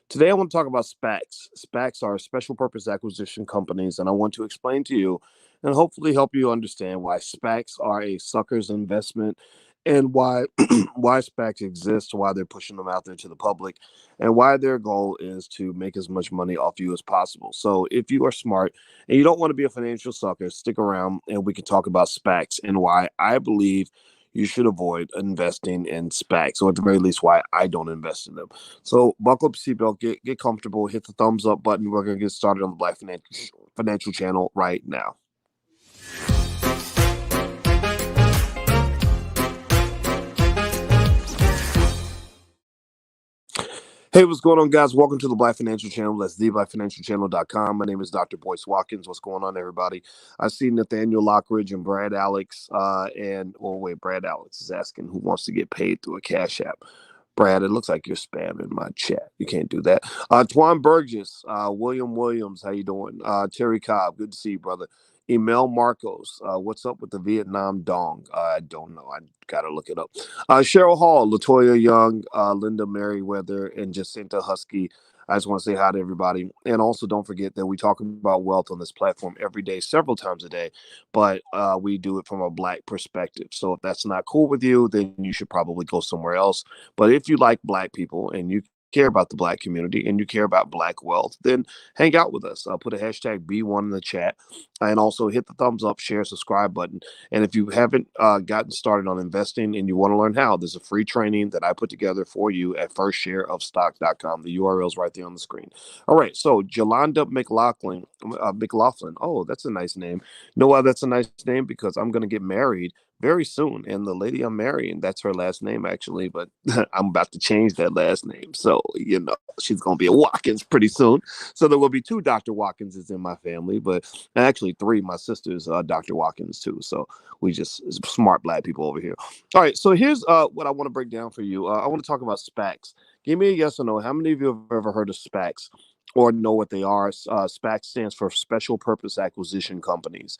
Today, I want to talk about SPACs. SPACs are special purpose acquisition companies, and I want to explain to you and hopefully help you understand why SPACs are a sucker's investment and why why SPACs exist, why they're pushing them out there to the public, and why their goal is to make as much money off you as possible. So, if you are smart and you don't want to be a financial sucker, stick around and we can talk about SPACs and why I believe you should avoid investing in SPACs, or at the very least, why I don't invest in them. So buckle up your seatbelt, get comfortable, hit the thumbs up button. We're gonna get started on the Black Financial Channel right now. Hey, what's going on, guys? Welcome to the Black Financial Channel. That's theblackfinancialchannel.com. My name is Dr. Boyce Watkins. What's going on, everybody? I see Nathaniel Lockridge and Brad Alex. Brad Alex is asking who wants to get paid through a Cash App. Brad, it looks like you're spamming my chat. You can't do that. Twan Burgess, William Williams, how you doing? Terry Cobb, good to see you, brother. Emel Marcos, what's up with the Vietnam dong? I don't know. I gotta look it up. Cheryl Hall, Latoya Young, Linda Merriweather, and Jacinta Husky. I just want to say hi to everybody. And also, don't forget that we talk about wealth on this platform every day, several times a day, but we do it from a Black perspective. So if that's not cool with you, then you should probably go somewhere else. But if you like Black people and you care about the Black community and you care about Black wealth, then hang out with us. I'll put a hashtag B1 in the chat, and also hit the thumbs up, share, subscribe button. And if you haven't gotten started on investing and you want to learn how, there's a free training that I put together for you at firstshareofstock.com. The URL is right there on the screen. All right, so Jolanda McLaughlin. Oh, that's a nice name. You know why that's a nice name? Because I'm going to get married very soon, and the lady I'm marrying, that's her last name actually, but I'm about to change that last name, so she's gonna be a Watkins pretty soon. So there will be two Dr. Watkinses in my family, but actually three. My sister's Dr. Watkins too, so we just smart Black people over here. All right, so here's what I want to break down for you. I want to talk about SPACs. Give me a yes or no. How many of you have ever heard of SPACs or know what they are? SPAC stands for Special Purpose Acquisition Companies.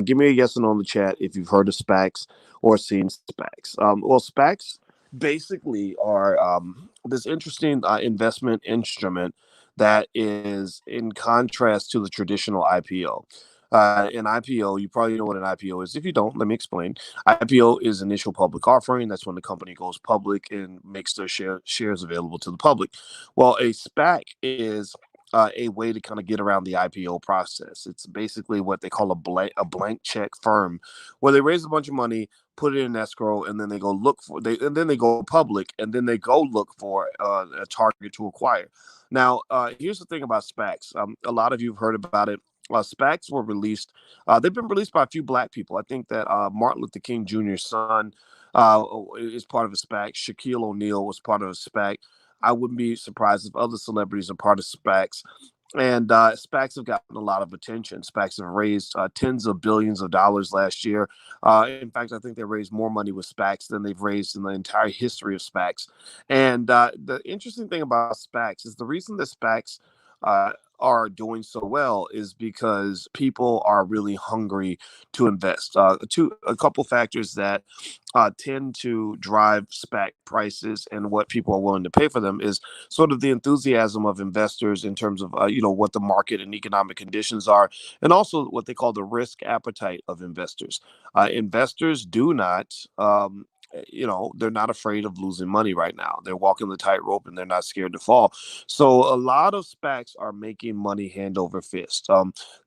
Give me a yes or no in the chat if you've heard of SPACs or seen SPACs. SPACs basically are this interesting investment instrument that is in contrast to the traditional IPO. An IPO, you probably know what an IPO is. If you don't, let me explain. IPO is initial public offering. That's when the company goes public and makes their shares available to the public. Well, a SPAC is a way to kind of get around the IPO process. It's basically what they call a blank check firm, where they raise a bunch of money, put it in escrow, and then they go and then they go public, and then they go look for a target to acquire. Now, here's the thing about SPACs. A lot of you've heard about it. SPACs were released. They've been released by a few Black people. I think that Martin Luther King Jr.'s son is part of a SPAC. Shaquille O'Neal was part of a SPAC. I wouldn't be surprised if other celebrities are part of SPACs. And SPACs have gotten a lot of attention. SPACs have raised tens of billions of dollars last year. In fact, I think they raised more money with SPACs than they've raised in the entire history of SPACs. And the interesting thing about SPACs is the reason that SPACs are doing so well is because people are really hungry to invest. A couple factors that tend to drive SPAC prices and what people are willing to pay for them is sort of the enthusiasm of investors in terms of what the market and economic conditions are, and also what they call the risk appetite of investors. Investors do not they're not afraid of losing money right now. They're walking the tightrope and they're not scared to fall. So a lot of SPACs are making money hand over fist.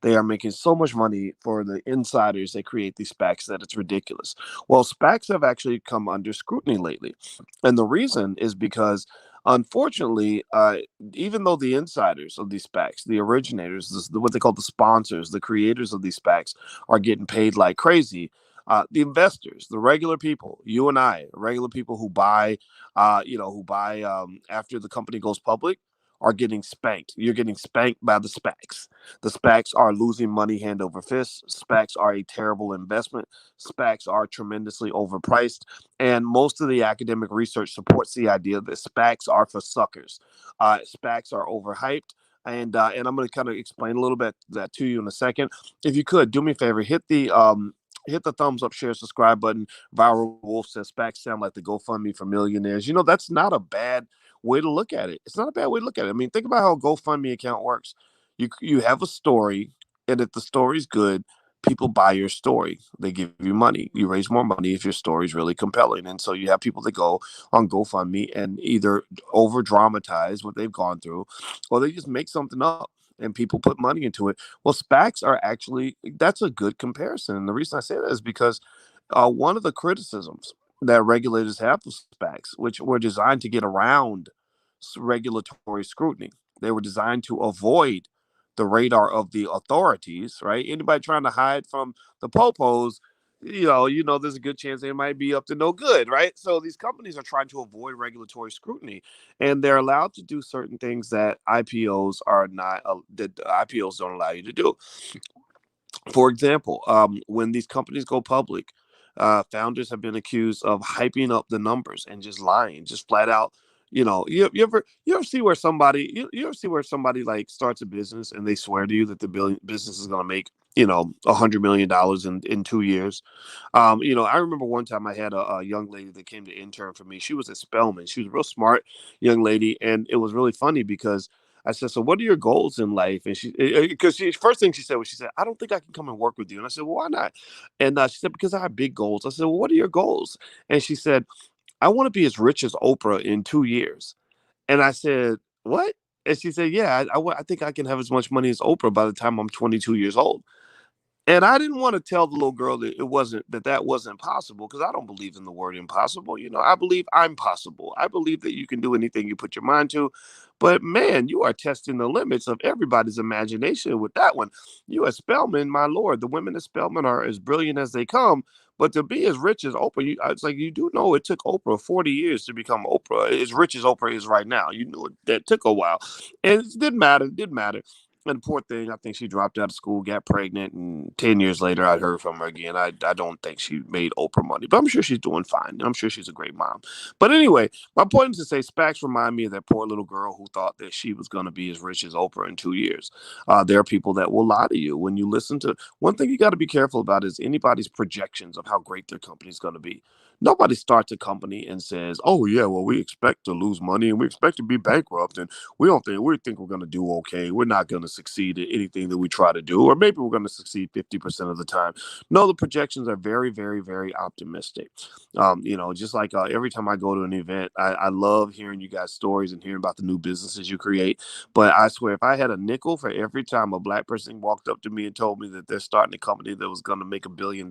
They are making so much money for the insiders that create these SPACs that it's ridiculous. Well, SPACs have actually come under scrutiny lately. And the reason is because unfortunately, even though the insiders of these SPACs, the originators, what they call the sponsors, the creators of these SPACs are getting paid like crazy, the investors, the regular people, you and I, regular people who buy, after the company goes public, are getting spanked. You're getting spanked by the SPACs. The SPACs are losing money hand over fist. SPACs are a terrible investment. SPACs are tremendously overpriced. And most of the academic research supports the idea that SPACs are for suckers. SPACs are overhyped. And I'm going to kind of explain a little bit that to you in a second. If you could, do me a favor, hit the thumbs up, share, subscribe button. Viral Wolf says SPACs sound like the GoFundMe for millionaires. That's not a bad way to look at it. It's not a bad way to look at it. I mean, think about how a GoFundMe account works. You have a story, and if the story's good, people buy your story. They give you money. You raise more money if your story is really compelling. And so you have people that go on GoFundMe and either over dramatize what they've gone through, or they just make something up and people put money into it. Well, SPACs are actually, that's a good comparison. And the reason I say that is because one of the criticisms that regulators have of SPACs, which were designed to get around regulatory scrutiny, they were designed to avoid the radar of the authorities, right? Anybody trying to hide from the popos, there's a good chance they might be up to no good, right? So these companies are trying to avoid regulatory scrutiny, and they're allowed to do certain things that IPOs are not, that IPOs don't allow you to do. For example, when these companies go public, founders have been accused of hyping up the numbers and just lying, just flat out. You ever see where somebody you ever see where somebody like starts a business and they swear to you that the business is going to make $100 million in 2 years. I remember one time I had a young lady that came to intern for me. She was at Spelman. She was a real smart young lady, and it was really funny because I said, "So what are your goals in life?" And because first thing she said was, she said, "I don't think I can come and work with you." And I said, "Well, why not?" And she said, "Because I have big goals." I said, "Well, what are your goals?" And she said, "I want to be as rich as Oprah in 2 years." And I said, "What?" And she said, "Yeah, I think I can have as much money as Oprah by the time I'm 22 years old." And I didn't want to tell the little girl that that wasn't possible, because I don't believe in the word impossible. I believe I'm possible. I believe that you can do anything you put your mind to. But man, you are testing the limits of everybody's imagination with that one. You at Spelman, my lord, the women at Spelman are as brilliant as they come. But to be as rich as Oprah, it's like, you do know it took Oprah 40 years to become Oprah, as rich as Oprah is right now. You knew that took a while. And it didn't matter. It didn't matter. And poor thing, I think she dropped out of school, got pregnant, and 10 years later, I heard from her again. I don't think she made Oprah money, but I'm sure she's doing fine. I'm sure she's a great mom. But anyway, my point is to say SPACs remind me of that poor little girl who thought that she was going to be as rich as Oprah in 2 years. There are people that will lie to you when you listen to. One thing you got to be careful about is anybody's projections of how great their company is going to be. Nobody starts a company and says, "Oh yeah, well, we expect to lose money and we expect to be bankrupt, and we think we're going to do okay. We're not going to succeed at anything that we try to do, or maybe we're going to succeed 50% of the time." No, the projections are very, very, very optimistic. Just like every time I go to an event, I love hearing you guys' stories and hearing about the new businesses you create. But I swear, if I had a nickel for every time a black person walked up to me and told me that they're starting a company that was going to make $1 billion,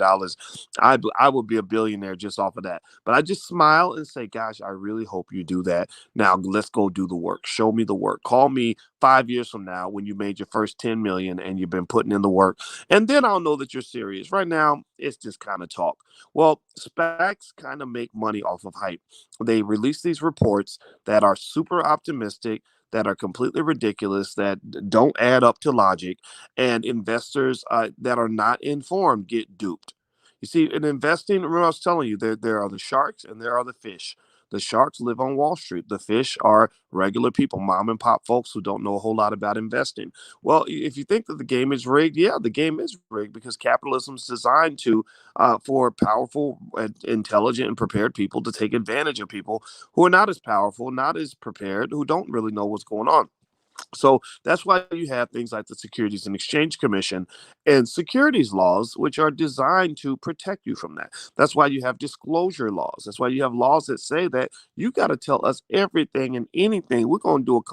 I would be a billionaire just off of that. But I just smile and say, "Gosh, I really hope you do that. Now let's go do the work. Show me the work. Call me 5 years from now when you made your first 10 million and you've been putting in the work. And then I'll know that you're serious. Right now, it's just kind of talk." Well, SPACs kind of make money off of hype. They release these reports that are super optimistic, that are completely ridiculous, that don't add up to logic, and investors that are not informed get duped. You see, in investing, remember I was telling you, there are the sharks and there are the fish. The sharks live on Wall Street. The fish are regular people, mom and pop folks who don't know a whole lot about investing. Well, if you think that the game is rigged, yeah, the game is rigged, because capitalism is designed to for powerful, intelligent, and prepared people to take advantage of people who are not as powerful, not as prepared, who don't really know what's going on. So that's why you have things like the Securities and Exchange Commission and securities laws, which are designed to protect you from that. That's why you have disclosure laws. That's why you have laws that say that you got to tell us everything and anything. We're going to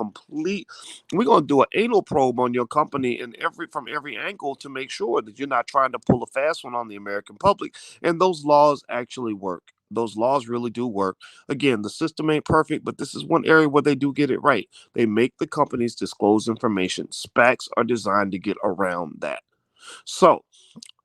do an anal probe on your company and from every angle to make sure that you're not trying to pull a fast one on the American public. And those laws actually work. Those laws really do work. Again, the system ain't perfect, but this is one area where they do get it right. They make the companies disclose information. SPACs are designed to get around that. So,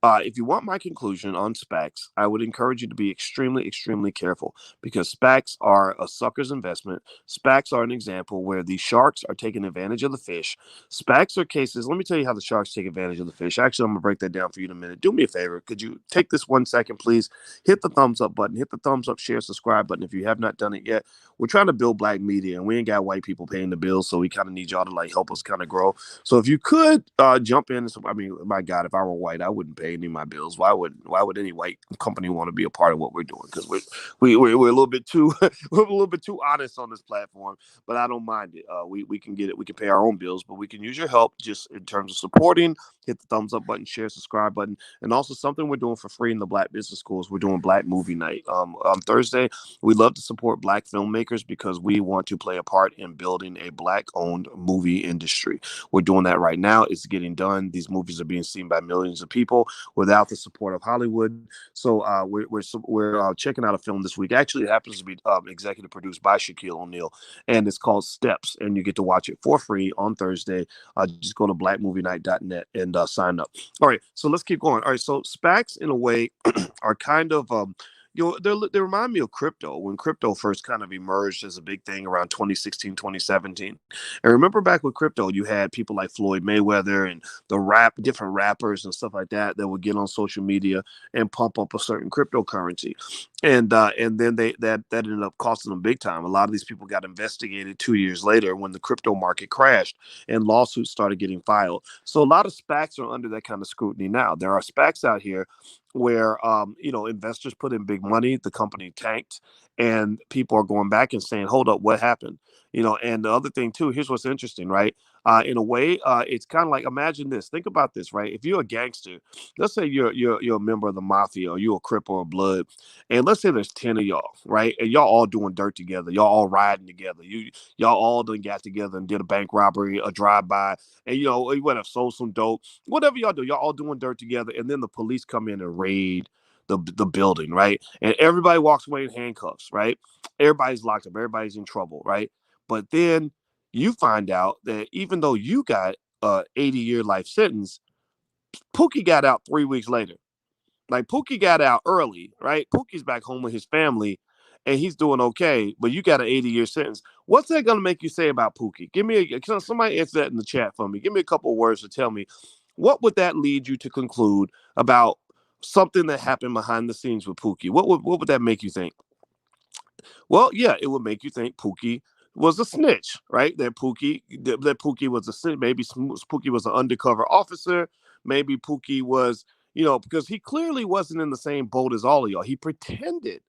if you want my conclusion on SPACs, I would encourage you to be extremely, extremely careful, because SPACs are a sucker's investment. SPACs are an example where the sharks are taking advantage of the fish. SPACs are cases. Let me tell you how the sharks take advantage of the fish. Actually, I'm going to break that down for you in a minute. Do me a favor. Could you take this 1 second, please? Hit the thumbs up button. Hit the thumbs up, share, subscribe button if you have not done it yet. We're trying to build black media, and we ain't got white people paying the bills, so we kind of need y'all to help us kind of grow. So if you could jump in. I mean, my God, if I were white, I wouldn't pay pay any of my bills. Why would any white company want to be a part of what we're doing? Because we're a little bit too we're a little bit too honest on this platform, but I don't mind it. We can get it. We can pay our own bills, but we can use your help just in terms of supporting. Hit the thumbs up button, share, subscribe button, and also something we're doing for free in the Black Business Schools. We're doing Black Movie Night on Thursday. We love to support Black filmmakers because we want to play a part in building a Black-owned movie industry. We're doing that right now. It's getting done. These movies are being seen by millions of people without the support of Hollywood. So we're checking out a film this week. Actually, it happens to be executive produced by Shaquille O'Neal, and it's called Steps. And you get to watch it for free on Thursday. Just go to blackmovienight.net and sign up. All right, so let's keep going. All right, so SPACs in a way are kind of they remind me of crypto when crypto first kind of emerged as a big thing around 2016, 2017. And remember back with crypto, you had people like Floyd Mayweather and different rappers and stuff like that that would get on social media and pump up a certain cryptocurrency. And then that ended up costing them big time. A lot of these people got investigated 2 years later when the crypto market crashed and lawsuits started getting filed. So a lot of SPACs are under that kind of scrutiny now. There are SPACs out here where investors put in big money, the company tanked, and people are going back and saying, "Hold up, what happened?" And the other thing too, here's what's interesting, right? In a way, it's kind of like, imagine this. Think about this, right? If you're a gangster, let's say you're a member of the mafia, or you're a Crip or a Blood, and let's say there's 10 of y'all, right? And y'all all doing dirt together, y'all all riding together, y'all all done got together and did a bank robbery, a drive-by, and you went and sold some dope, whatever y'all do, y'all all doing dirt together, and then the police come in and raid the building, right? And everybody walks away in handcuffs, right? Everybody's locked up, everybody's in trouble, right? But then you find out that even though you got a 80-year life sentence, Pookie got out 3 weeks later. Like, Pookie got out early, right? Pookie's back home with his family and he's doing okay, but you got an 80-year sentence. What's that going to make you say about Pookie? Somebody answer that in the chat for me. Give me a couple of words to tell me, what would that lead you to conclude about something that happened behind the scenes with Pookie? What would that make you think? Well, yeah, it would make you think Pookie was a snitch, right? That Pookie was a snitch. Maybe Pookie was an undercover officer. Maybe Pookie was, because he clearly wasn't in the same boat as all of y'all. He pretended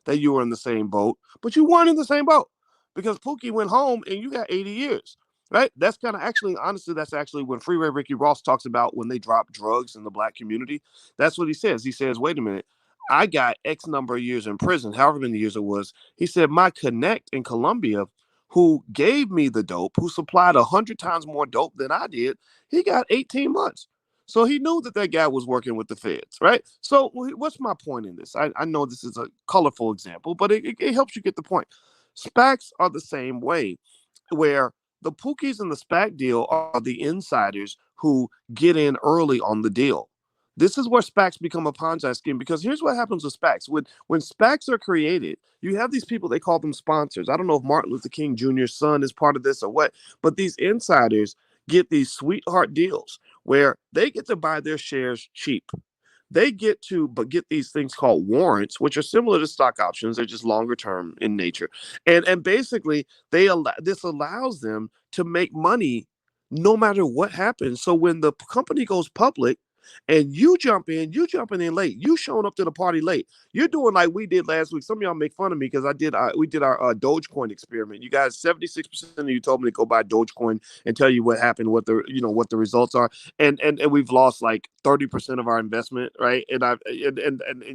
that you were in the same boat, but you weren't in the same boat because Pookie went home and you got 80 years, right? That's kind of honestly, that's actually when Freeway Ricky Ross talks about when they drop drugs in the Black community. That's what he says. He says, wait a minute, I got X number of years in prison, however many years it was. He said, my connect in Colombia, who gave me the dope, who supplied 100 times more dope than I did, he got 18 months. So he knew that guy was working with the feds, right? So what's my point in this? I know this is a colorful example, but it helps you get the point. SPACs are the same way, where the Pookies in the SPAC deal are the insiders who get in early on the deal. This is where SPACs become a Ponzi scheme, because here's what happens with SPACs. When SPACs are created, you have these people, they call them sponsors. I don't know if Martin Luther King Jr.'s son is part of this or what, but these insiders get these sweetheart deals where they get to buy their shares cheap. They get these things called warrants, which are similar to stock options. They're just longer term in nature. And basically this allows them to make money no matter what happens. So when the company goes public and you jumping in late, you showing up to the party late, you're doing like we did last week. Some of y'all make fun of me because we did our Dogecoin experiment. You guys, 76% of you told me to go buy Dogecoin and tell you what happened, what the results are, and we've lost like 30% of our investment, right? And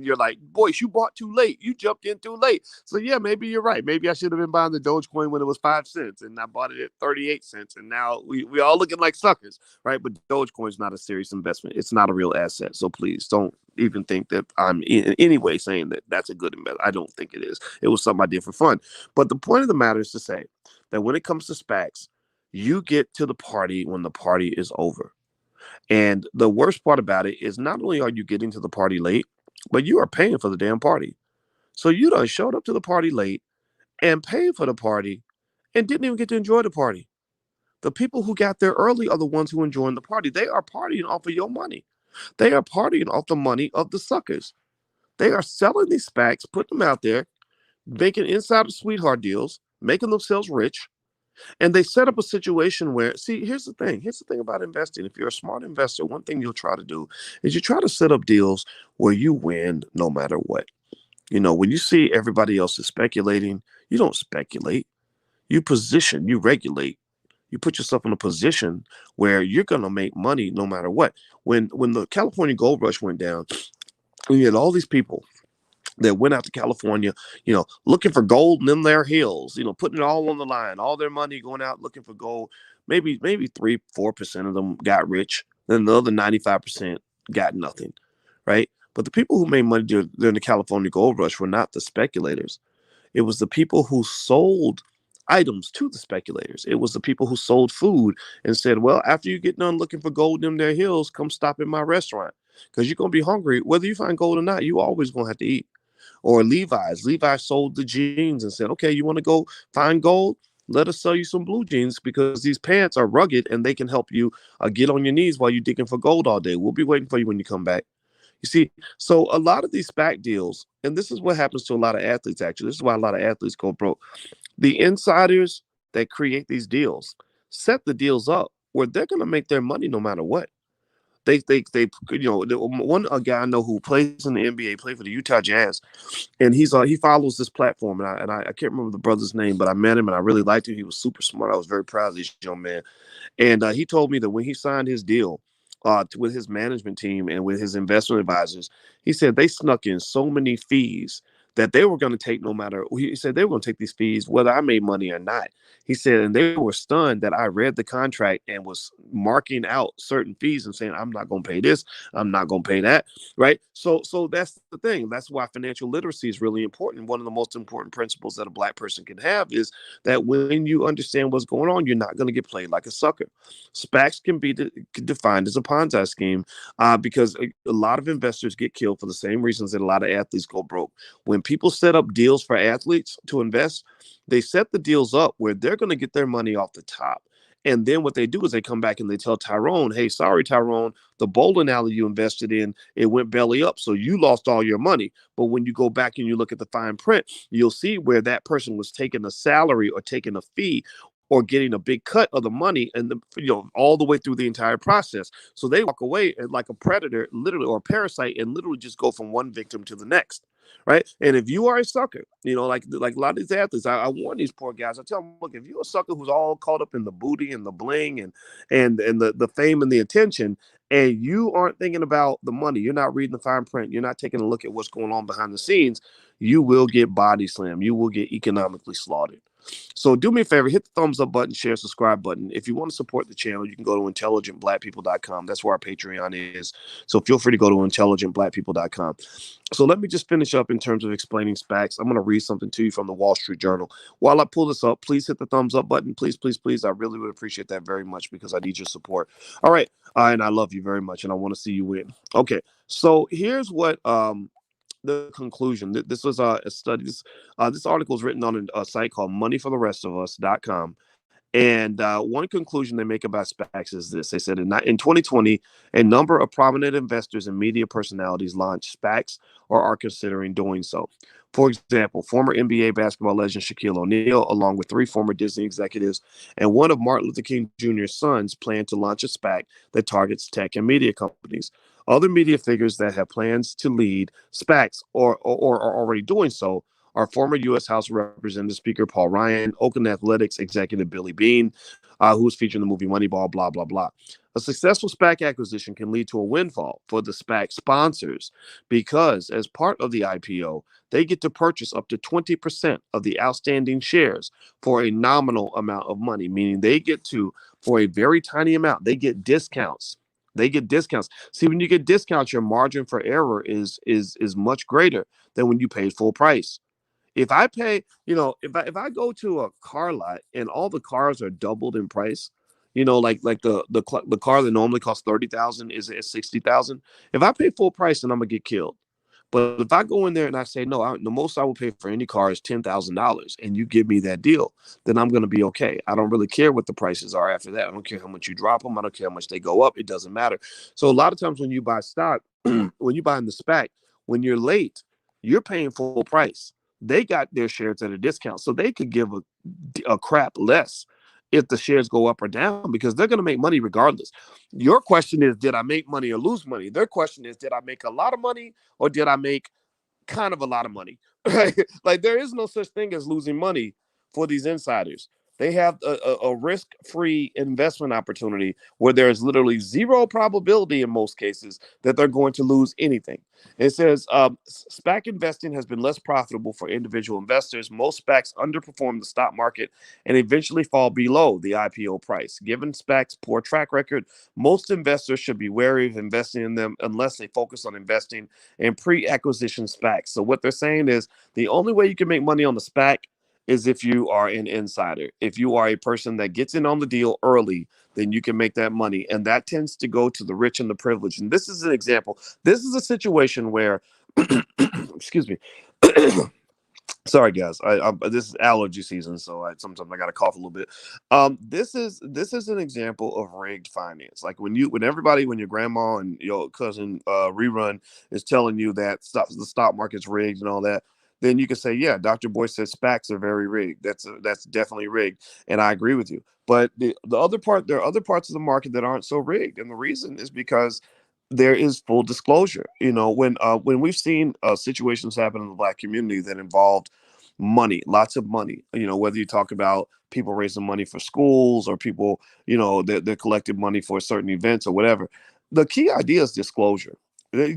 you're like, Boyce, you bought too late, you jumped in too late. So yeah, maybe you're right. Maybe I should have been buying the Dogecoin when it was 5 cents, and I bought it at 38 cents, and now we all looking like suckers, right? But Dogecoin is not a serious investment. It's not a real asset. So please don't even think that I'm in any way saying that that's a good investment. I don't think it is. It was something I did for fun. But the point of the matter is to say that when it comes to SPACs, you get to the party when the party is over. And the worst part about it is not only are you getting to the party late, but you are paying for the damn party. So you done showed up to the party late and paid for the party and didn't even get to enjoy the party. The people who got there early are the ones who enjoying the party. They are partying off of your money. They are partying off the money of the suckers. They are selling these SPACs, putting them out there, making insider sweetheart deals, making themselves rich. And they set up a situation where, see, here's the thing. Here's the thing about investing. If you're a smart investor, one thing you'll try to do is you try to set up deals where you win no matter what. When you see everybody else is speculating, you don't speculate. You position, you regulate. You put yourself in a position where you're going to make money no matter what. When the California gold rush went down, you had all these people that went out to California, looking for gold in their hills, putting it all on the line, all their money going out looking for gold. Maybe 3-4% of them got rich. Then the other 95% got nothing, right? But the people who made money during the California gold rush were not the speculators. It was the people who sold items to the speculators. It was the people who sold food and said, well, after you get done looking for gold in their hills, come stop in my restaurant because you're going to be hungry. Whether you find gold or not, you always going to have to eat. Or Levi sold the jeans and said, okay, you want to go find gold? Let us sell you some blue jeans because these pants are rugged and they can help you get on your knees while you're digging for gold all day. We'll be waiting for you when you come back. You see, so a lot of these SPAC deals, and this is what happens to a lot of athletes, actually. This is why a lot of athletes go broke. The insiders that create these deals set the deals up where they're going to make their money no matter what. One guy I know who plays in the NBA, played for the Utah Jazz, and he follows this platform, and I can't remember the brother's name, but I met him and I really liked him. He was super smart. I was very proud of this young man. And he told me that when he signed his deal with his management team and with his investment advisors, he said they snuck in so many fees that they were going to take no matter. He said they were going to take these fees whether I made money or not. He said, and they were stunned that I read the contract and was marking out certain fees and saying, I'm not going to pay this. I'm not going to pay that. Right. So that's the thing. That's why financial literacy is really important. One of the most important principles that a Black person can have is that when you understand what's going on, you're not going to get played like a sucker. SPACs can be defined as a Ponzi scheme because a lot of investors get killed for the same reasons that a lot of athletes go broke. When people set up deals for athletes to invest, they set the deals up where they're going to get their money off the top. And then what they do is they come back and they tell Tyrone, hey, sorry, Tyrone, the bowling alley you invested in, it went belly up. So you lost all your money. But when you go back and you look at the fine print, you'll see where that person was taking a salary or taking a fee or getting a big cut of the money and all the way through the entire process. So they walk away like a predator, literally, or a parasite, and literally just go from one victim to the next. Right. And if you are a sucker, like a lot of these athletes, I warn these poor guys. I tell them, look, if you're a sucker who's all caught up in the booty and the bling and the fame and the attention, and you aren't thinking about the money, you're not reading the fine print, you're not taking a look at what's going on behind the scenes, you will get body slammed. You will get economically slaughtered. So do me a favor, hit the thumbs up button, share, subscribe button. If you want to support the channel, you can go to intelligentblackpeople.com. That's where our Patreon is. So feel free to go to intelligentblackpeople.com. So let me just finish up in terms of explaining SPACs. I'm going to read something to you from the Wall Street Journal. While I pull this up, please hit the thumbs up button. Please, please, please. I really would appreciate that very much because I need your support. All right. And I love you very much, and I want to see you win. Okay. So here's what the conclusion. This was a study. This article is written on a site called moneyfortherestofus.com. And one conclusion they make about SPACs is this. They said in 2020, a number of prominent investors and media personalities launched SPACs or are considering doing so. For example, former NBA basketball legend Shaquille O'Neal, along with 3 former Disney executives and one of Martin Luther King Jr.'s sons, plan to launch a SPAC that targets tech and media companies. Other media figures that have plans to lead SPACs or are already doing so are former U.S. House of Representative Speaker Paul Ryan, Oakland Athletics executive Billy Beane, who was featured in the movie Moneyball, blah, blah, blah. A successful SPAC acquisition can lead to a windfall for the SPAC sponsors because as part of the IPO, they get to purchase up to 20% of the outstanding shares for a nominal amount of money, meaning they get to, for a very tiny amount, they get discounts. They get discounts. See, when you get discounts, your margin for error is much greater than when you pay full price. If I pay, if I go to a car lot and all the cars are doubled in price, like the car that normally costs 30,000 is at 60,000. If I pay full price, then I'm gonna get killed. But if I go in there and I say no, the most I will pay for any car is $10,000, and you give me that deal, then I'm gonna be okay. I don't really care what the prices are after that. I don't care how much you drop them. I don't care how much they go up. It doesn't matter. So a lot of times when you buy stock, when you buy in the SPAC, when you're late, you're paying full price. They got their shares at a discount, so they could give a crap less if the shares go up or down, because they're going to make money regardless. Your question is, did I make money or lose money? Their question is, did I make a lot of money or did I make kind of a lot of money? Right? Like, there is no such thing as losing money for these insiders. They have a risk-free investment opportunity where there is literally zero probability in most cases that they're going to lose anything. It says SPAC investing has been less profitable for individual investors. Most SPACs underperform the stock market and eventually fall below the IPO price. Given SPACs' poor track record, most investors should be wary of investing in them unless they focus on investing in pre-acquisition SPACs. So what they're saying is the only way you can make money on the SPAC is if you are an insider. If you are a person that gets in on the deal early, then you can make that money. And that tends to go to the rich and the privileged. And this is an example. This is a situation where, excuse me. Sorry, guys. This is allergy season, so sometimes I got to cough a little bit. This is an example of rigged finance. Like when your grandma and your cousin rerun is telling you that the stock market's rigged and all that, then you can say, yeah, Dr. Boyce says SPACs are very rigged. That's definitely rigged, and I agree with you. But there are other parts of the market that aren't so rigged, and the reason is because there is full disclosure. When we've seen situations happen in the Black community that involved money, lots of money, whether you talk about people raising money for schools or people, they're collecting money for certain events or whatever. The key idea is disclosure.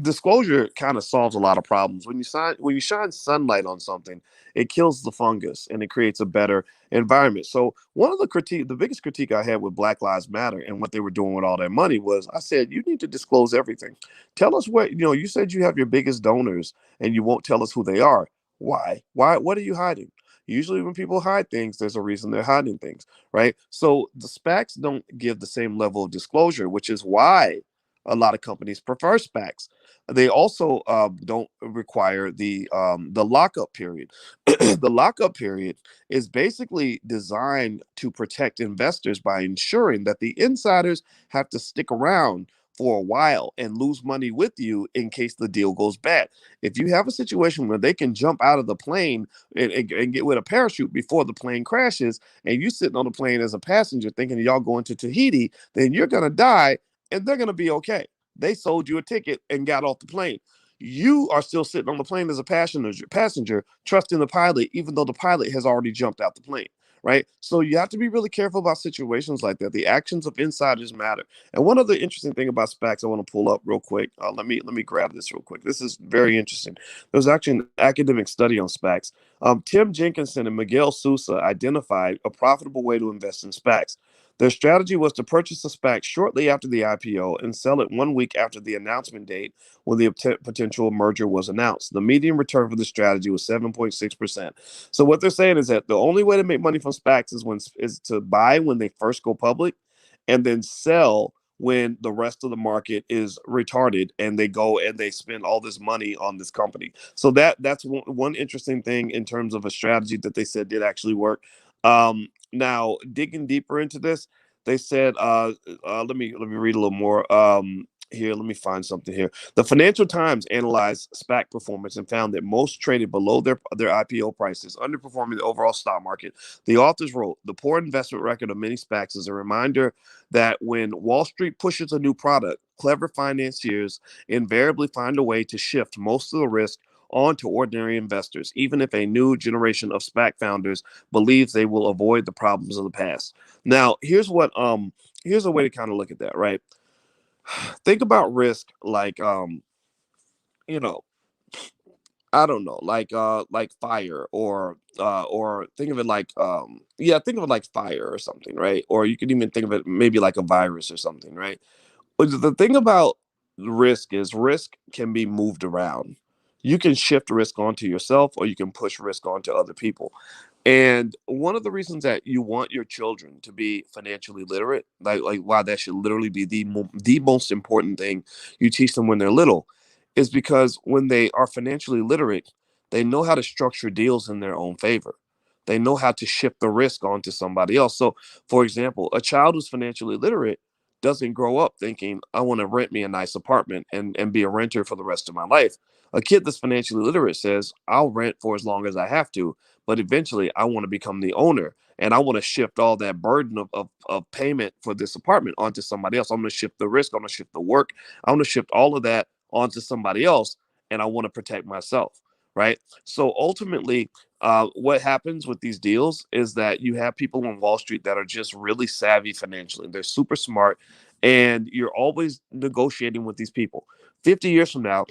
Disclosure kind of solves a lot of problems. When you shine sunlight on something, it kills the fungus and it creates a better environment. So the biggest critique I had with Black Lives Matter and what they were doing with all that money was, I said, you need to disclose everything. Tell us you said you have your biggest donors and you won't tell us who they are. Why? What are you hiding? Usually when people hide things, there's a reason they're hiding things, right? So the SPACs don't give the same level of disclosure, which is why a lot of companies prefer SPACs. They also don't require the lockup period. The lockup period is basically designed to protect investors by ensuring that the insiders have to stick around for a while and lose money with you in case the deal goes bad. If you have a situation where they can jump out of the plane and get with a parachute before the plane crashes, and you sitting on the plane as a passenger thinking y'all going to Tahiti, then you're gonna die and they're gonna be okay. They sold you a ticket and got off the plane. You are still sitting on the plane as a passenger, trusting the pilot, even though the pilot has already jumped out the plane. Right. So you have to be really careful about situations like that. The actions of insiders matter. And one other interesting thing about SPACs I want to pull up real quick. Let me grab this real quick. This is very interesting. There was actually an academic study on SPACs. Tim Jenkinson and Miguel Sousa identified a profitable way to invest in SPACs. Their strategy was to purchase a SPAC shortly after the IPO and sell it 1 week after the announcement date when the potential merger was announced. The median return for the strategy was 7.6%. So what they're saying is that the only way to make money from SPACs is to buy when they first go public and then sell when the rest of the market is retarded and they go and they spend all this money on this company. So that's one interesting thing in terms of a strategy that they said did actually work. Now digging deeper into this, they said, let me read a little more. Here, let me find something here. The Financial Times analyzed SPAC performance and found that most traded below their IPO prices, underperforming the overall stock market. The authors wrote, the poor investment record of many SPACs is a reminder that when Wall Street pushes a new product, clever financiers invariably find a way to shift most of the risk onto ordinary investors, even if a new generation of SPAC founders believes they will avoid the problems of the past. Now, here's a way to kind of look at that, right? Think about risk like you know, I don't know, like fire or think of it like think of it like fire or something, right? Or you could even think of it maybe like a virus or something, right? But the thing about risk is risk can be moved around. You can shift risk onto yourself or you can push risk onto other people. And one of the reasons that you want your children to be financially literate, like why that should literally be the most important thing you teach them when they're little, is because when they are financially literate, they know how to structure deals in their own favor. They know how to shift the risk onto somebody else. So, for example, a child who's financially literate doesn't grow up thinking, I want to rent me a nice apartment and be a renter for the rest of my life. A kid that's financially literate says, I'll rent for as long as I have to, but eventually I want to become the owner and I want to shift all that burden of payment for this apartment onto somebody else. I'm going to shift the risk. I'm going to shift the work. I'm going to shift all of that onto somebody else, and I want to protect myself, right? So ultimately, what happens with these deals is that you have people on Wall Street that are just really savvy financially. They're super smart, and you're always negotiating with these people. 50 years from now,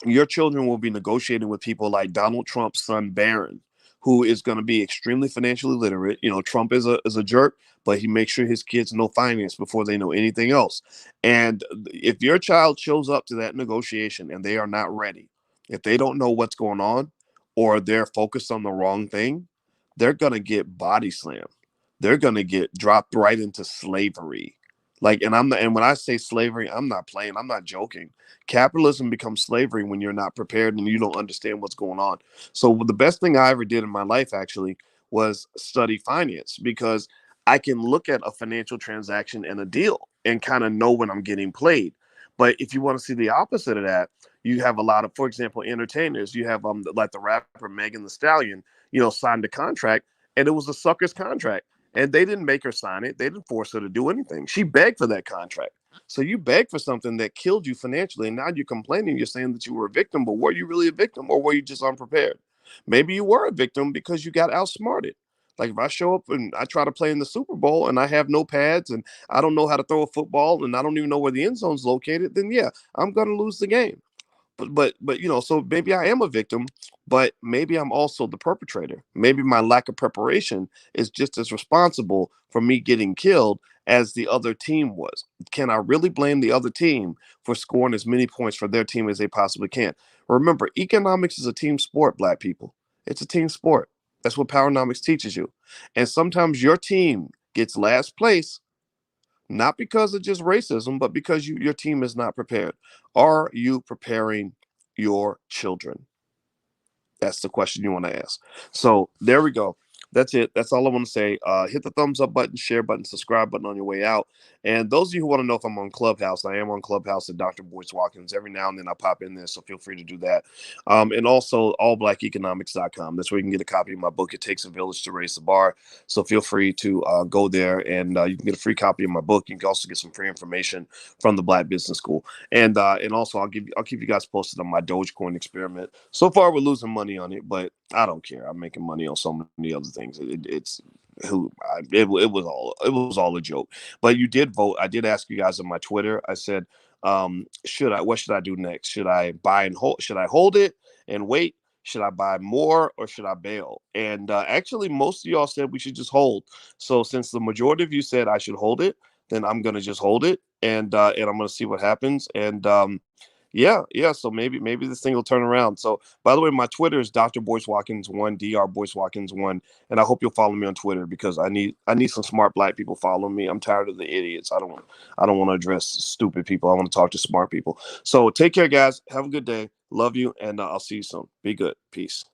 your children will be negotiating with people like Donald Trump's son Barron, who is going to be extremely financially literate. You know, Trump is a jerk, but he makes sure his kids know finance before they know anything else. And if your child shows up to that negotiation and they are not ready, if they don't know what's going on, or they're focused on the wrong thing, they're going to get body slammed. They're going to get dropped right into slavery. Like, and I'm not, and when I say slavery, I'm not playing. I'm not joking. Capitalism becomes slavery when you're not prepared and you don't understand what's going on. So the best thing I ever did in my life actually was study finance, because I can look at a financial transaction and a deal and kind of know when I'm getting played. But if you want to see the opposite of that, you have a lot of, for example, entertainers. You have like the rapper Megan Thee Stallion, signed a contract, and it was a sucker's contract. And they didn't make her sign it. They didn't force her to do anything. She begged for that contract. So you begged for something that killed you financially, and now you're complaining. You're saying that you were a victim, but were you really a victim, or were you just unprepared? Maybe you were a victim because you got outsmarted. Like if I show up and I try to play in the Super Bowl and I have no pads and I don't know how to throw a football and I don't even know where the end zone's located, then yeah, I'm gonna lose the game. But so maybe I am a victim, but maybe I'm also the perpetrator. Maybe my lack of preparation is just as responsible for me getting killed as the other team was. Can I really blame the other team for scoring as many points for their team as they possibly can? Remember, economics is a team sport, Black people. It's a team sport. That's what Powernomics teaches you. And sometimes your team gets last place, not because of just racism, but because your team is not prepared. Are you preparing your children? That's the question you want to ask. So there we go. That's it. That's all I want to say. Hit the thumbs up button, share button, subscribe button on your way out. And those of you who want to know if I'm on Clubhouse, I am on Clubhouse at Dr. Boyce Watkins. Every now and then I pop in there, so feel free to do that. And also allblackeconomics.com. That's where you can get a copy of my book, It Takes a Village to Raise the Bar. So feel free to go there, and you can get a free copy of my book. You can also get some free information from the Black Business School. And also I'll keep you guys posted on my Dogecoin experiment. So far we're losing money on it, but I don't care. I'm making money on so many other things. It was all a joke. But you did vote. I did ask you guys on my Twitter. I said, what should I do next? Should I buy and hold? Should I hold it and wait? Should I buy more, or should I bail? And actually, most of y'all said we should just hold. So since the majority of you said I should hold it, then I'm gonna just hold it, and I'm gonna see what happens. And yeah. So maybe this thing will turn around. So by the way, my Twitter is Dr. Boyce Watkins 1, Dr. Boyce Watkins 1, and I hope you'll follow me on Twitter, because I need some smart Black people following me. I'm tired of the idiots. I don't want to address stupid people. I want to talk to smart people. So take care, guys. Have a good day. Love you, and I'll see you soon. Be good. Peace.